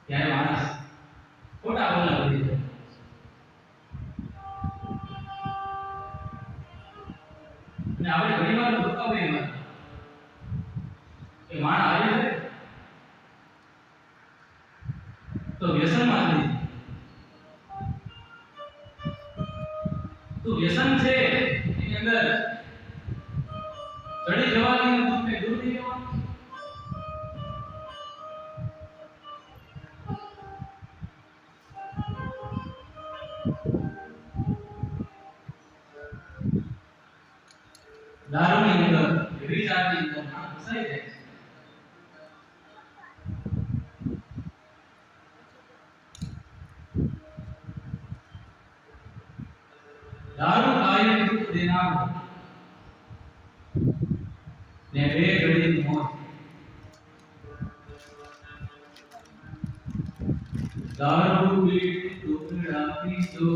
ત્યારે માણસ ખોટા બોલના વળી જાય. અને આપણે ઘણી વાર જોતા હોઈએ એમાં કે માણસ આવે છે તો વ્યસનમાં નથી. તો વ્યસન છે એની અંદર ચડી જવાની દુઃખને દૂર થઈ જવાનું. દારૂની અંદર વ્યભિચારની અંદર માણસ ફસાઈ જાય છે. दारू खाए दुख देना ने बे घड़ी मौत. दारू पीट टुकड़ा पीसो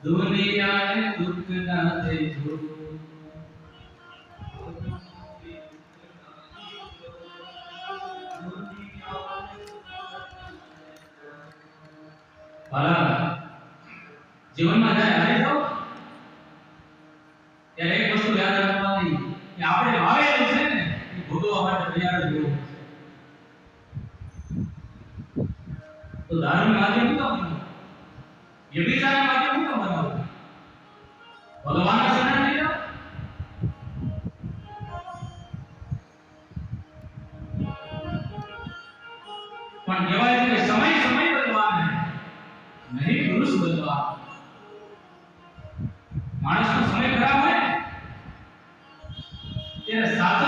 दुनिया ने दुख ना देજો. જીવનમાં જ્યારે હારે જાઓ ત્યારે એક વસ્તુ યાદ રાખવાની કે આપણે વાવેલું છે ને એ ભોગવવા માટે તૈયાર જ રહેવું. તો દારૂની માધ્યમ શું કામ બનાવો? વ્યભિચારના માધ્યમ શું કામ બનાવો? ભગવાનના શરણે નહીં જાઓ? પણ કહેવાય છે કે સમય સમય બદલવાને નહીં પુરુષ બદલવા. માણસનો સમય ખરાબ હોય ત્યારે સાચો